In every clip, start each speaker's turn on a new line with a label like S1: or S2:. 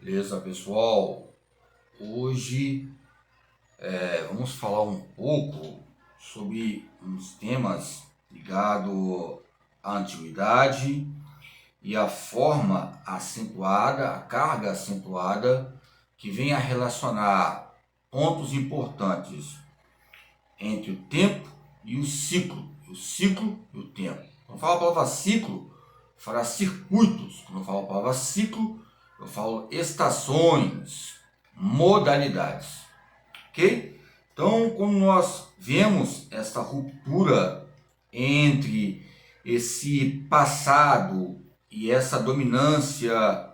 S1: Beleza, pessoal? Hoje vamos falar um pouco sobre uns temas ligados à antiguidade e a forma acentuada, a carga acentuada que vem a relacionar pontos importantes entre o tempo e o ciclo e o tempo. Quando eu falo a palavra ciclo, eu falo circuitos. Quando eu falo a palavra ciclo, eu falo estações, modalidades, ok? Então, quando nós vemos essa ruptura entre esse passado e essa dominância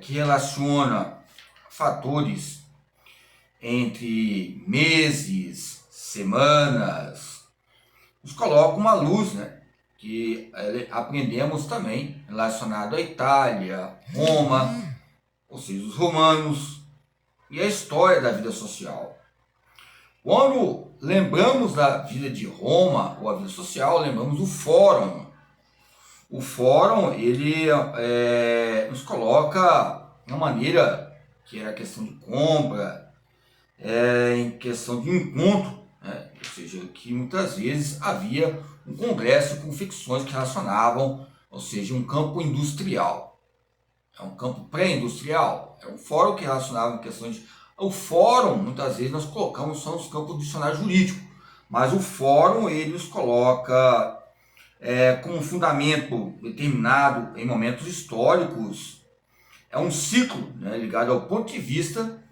S1: que relaciona fatores entre meses, semanas, nos coloca uma luz, né? Que aprendemos também relacionado à Itália, Roma, ou seja, os romanos e a história da vida social. Quando lembramos da vida de Roma ou a vida social, lembramos do fórum. O fórum ele nos coloca uma maneira que era questão de compra, em questão de encontro, né? Ou seja, que muitas vezes havia um congresso com ficções que relacionavam, ou seja, um campo industrial. É um campo pré-industrial, é um fórum que relacionava questões de... O fórum, muitas vezes, nós colocamos só nos campos do dicionário jurídico, mas o fórum, ele nos coloca como um fundamento determinado em momentos históricos, é um ciclo, né, ligado ao ponto de vista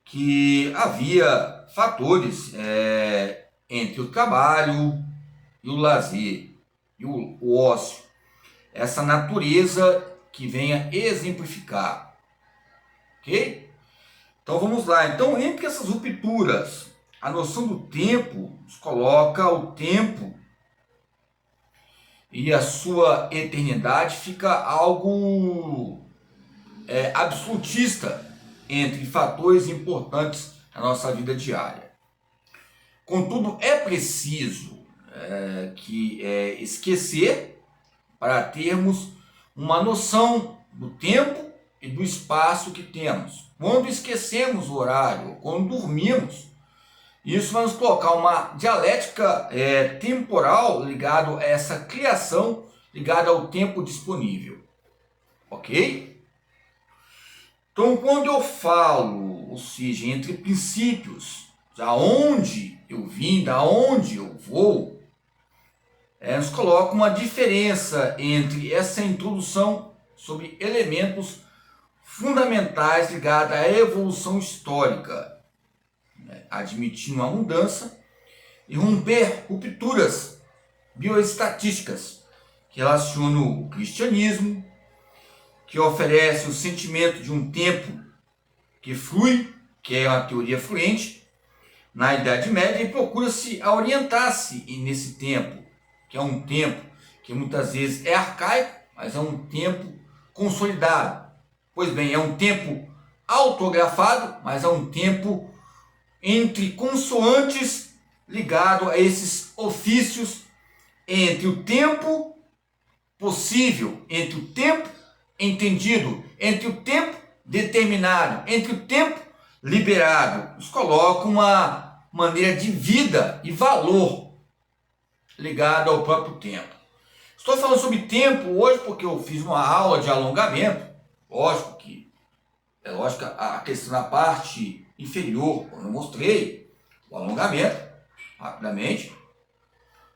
S1: que havia fatores entre o trabalho e o lazer e o ócio, essa natureza que venha exemplificar, ok? Então vamos lá. Então, entre essas rupturas, a noção do tempo nos coloca o tempo e a sua eternidade fica algo absolutista entre fatores importantes na nossa vida diária. Contudo, é preciso esquecer para termos uma noção do tempo e do espaço que temos. Quando esquecemos o horário, quando dormimos, isso vai nos colocar uma dialética temporal ligado a essa criação, ligada ao tempo disponível. Ok? Então, quando eu falo, ou seja, entre princípios, da onde eu vim, da onde eu vou, nos coloca uma diferença entre essa introdução sobre elementos fundamentais ligados à evolução histórica, né, admitindo a mudança e romper rupturas bioestatísticas que relacionam o cristianismo, que oferece o sentimento de um tempo que flui, que é uma teoria fluente, na Idade Média, e procura-se orientar-se nesse tempo, que é um tempo que muitas vezes é arcaico, mas é um tempo consolidado. Pois bem, é um tempo autografado, mas é um tempo entre consoantes ligado a esses ofícios entre o tempo possível, entre o tempo entendido, entre o tempo determinado, entre o tempo liberado. Nos coloca uma maneira de vida e valor ligado ao próprio tempo. Estou falando sobre tempo hoje porque eu fiz uma aula de alongamento. Lógico que a questão da parte inferior, quando eu mostrei o alongamento, rapidamente,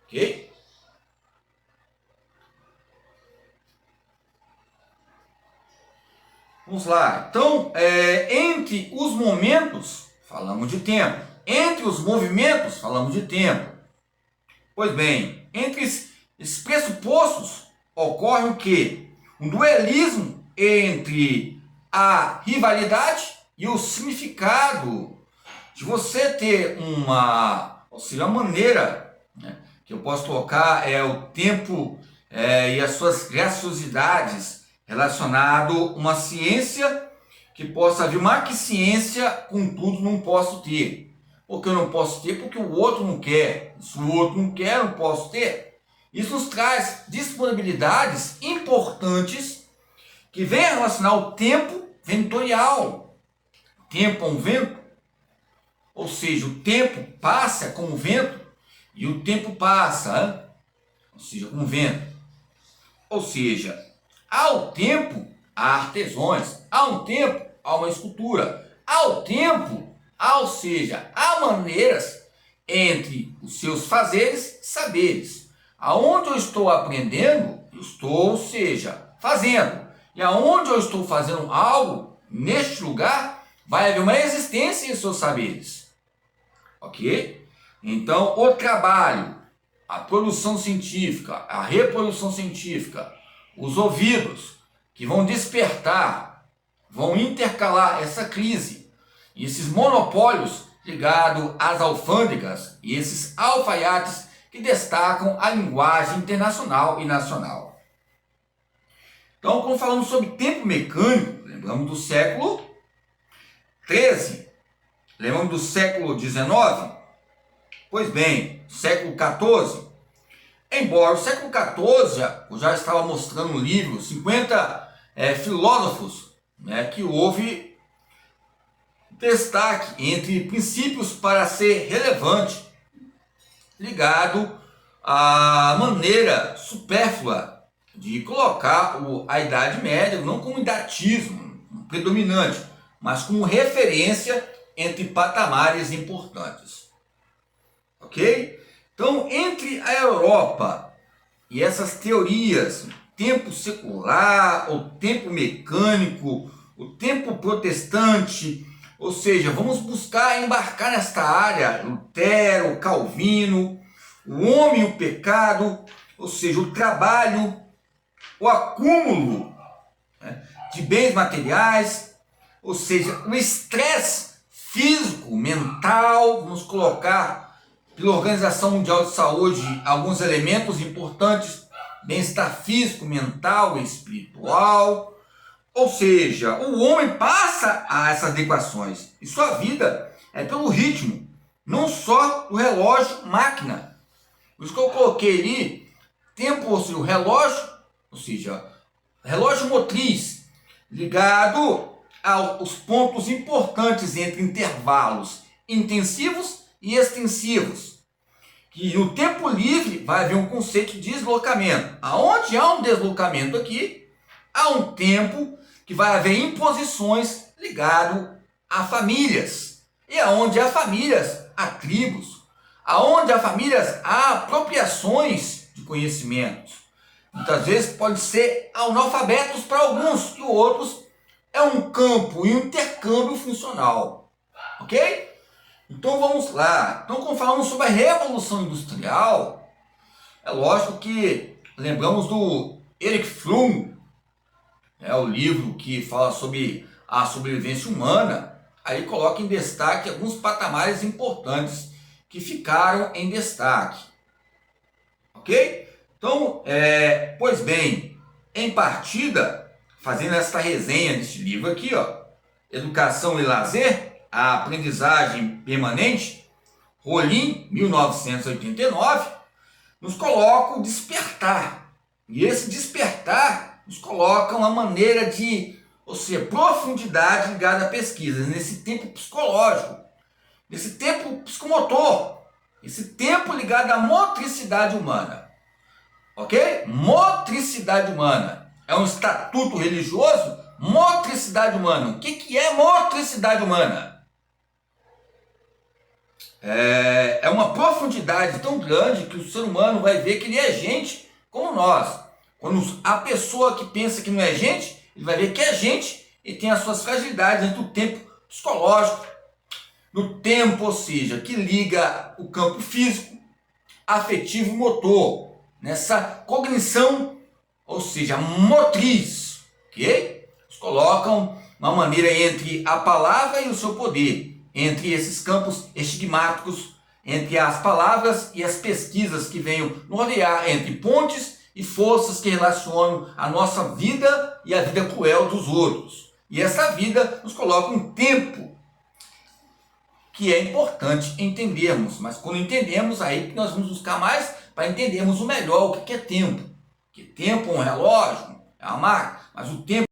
S1: ok? Vamos lá. Então, entre os momentos, falamos de tempo. Entre os movimentos, falamos de tempo. Pois bem, entre esses pressupostos, ocorre o quê? Um dualismo entre a rivalidade e o significado de você ter ou seja, a maneira, né, que eu posso colocar o tempo e as suas graciosidades relacionado a uma ciência que possa vir, uma que ciência, contudo, não posso ter. Porque eu não posso ter, porque o outro não quer. Se o outro não quer, eu não posso ter. Isso nos traz disponibilidades importantes que vem a relacionar o tempo ventorial. Tempo é um vento, ou seja, o tempo passa como vento e o tempo passa, ou seja, com vento. Ou seja, ao tempo há artesões, há um tempo há uma escultura, ao tempo, ou seja, há maneiras entre os seus fazeres, saberes. Aonde eu estou aprendendo, eu estou, ou seja, fazendo. E aonde eu estou fazendo algo, neste lugar, vai haver uma existência em seus saberes. Ok? Então, o trabalho, a produção científica, a reprodução científica, os ouvidos que vão despertar, vão intercalar essa crise, e esses monopólios ligados às alfândegas e esses alfaiates que destacam a linguagem internacional e nacional. Então, quando falamos sobre tempo mecânico, lembramos do século XIII, lembramos do século XIX? Pois bem, século XIV, embora o século XIV, eu já estava mostrando no livro 50 filósofos, que houve destaque entre princípios para ser relevante, ligado à maneira supérflua de colocar a Idade Média não como idatismo predominante, mas como referência entre patamares importantes. Ok? Então, entre a Europa e essas teorias, tempo secular, o tempo mecânico, o tempo protestante, ou seja, vamos buscar embarcar nesta área Lutero, Calvino, o homem e o pecado, ou seja, o trabalho, o acúmulo de bens materiais, ou seja, o estresse físico, mental, vamos colocar pela Organização Mundial de Saúde alguns elementos importantes, bem-estar físico, mental e espiritual. Ou seja, o homem passa a essas adequações e sua vida é pelo ritmo, não só do relógio máquina. Por isso que eu coloquei ali tempo, ou seja, o relógio, ou seja, relógio motriz, ligado aos pontos importantes entre intervalos intensivos e extensivos. Que no tempo livre vai haver um conceito de deslocamento. Aonde há um deslocamento aqui, há um tempo que vai haver imposições ligado a famílias. E aonde há famílias, há tribos. Aonde há famílias, há apropriações de conhecimentos. Muitas vezes pode ser analfabetos para alguns e outros é um campo e um intercâmbio funcional. Ok? Então vamos lá. Então, quando falamos sobre a Revolução Industrial, é lógico que lembramos do Erich Fromm, o livro que fala sobre a sobrevivência humana. Aí coloca em destaque alguns patamares importantes que ficaram em destaque. Ok? Então, pois bem, em partida, fazendo esta resenha deste livro aqui, Educação e Lazer, a Aprendizagem Permanente, Rollin, 1989, nos coloca o despertar. E esse despertar nos coloca uma maneira de, ou seja, profundidade ligada à pesquisa, nesse tempo psicológico, nesse tempo psicomotor, esse tempo ligado à motricidade humana. Ok? Motricidade humana. É um estatuto religioso? Motricidade humana. O que é motricidade humana? É uma profundidade tão grande que o ser humano vai ver que ele é gente como nós. Quando a pessoa que pensa que não é gente, ele vai ver que é gente e tem as suas fragilidades dentro do tempo psicológico, no tempo, ou seja, que liga o campo físico, afetivo e motor, nessa cognição, ou seja, motriz, ok? Eles colocam uma maneira entre a palavra e o seu poder, entre esses campos estigmáticos, entre as palavras e as pesquisas que venham nortear entre pontes e forças que relacionam a nossa vida e a vida cruel dos outros. E essa vida nos coloca um tempo que é importante entendermos, mas quando entendemos, aí que nós vamos buscar mais para entendermos o melhor o que é tempo. Porque tempo é um relógio, é uma máquina, mas o tempo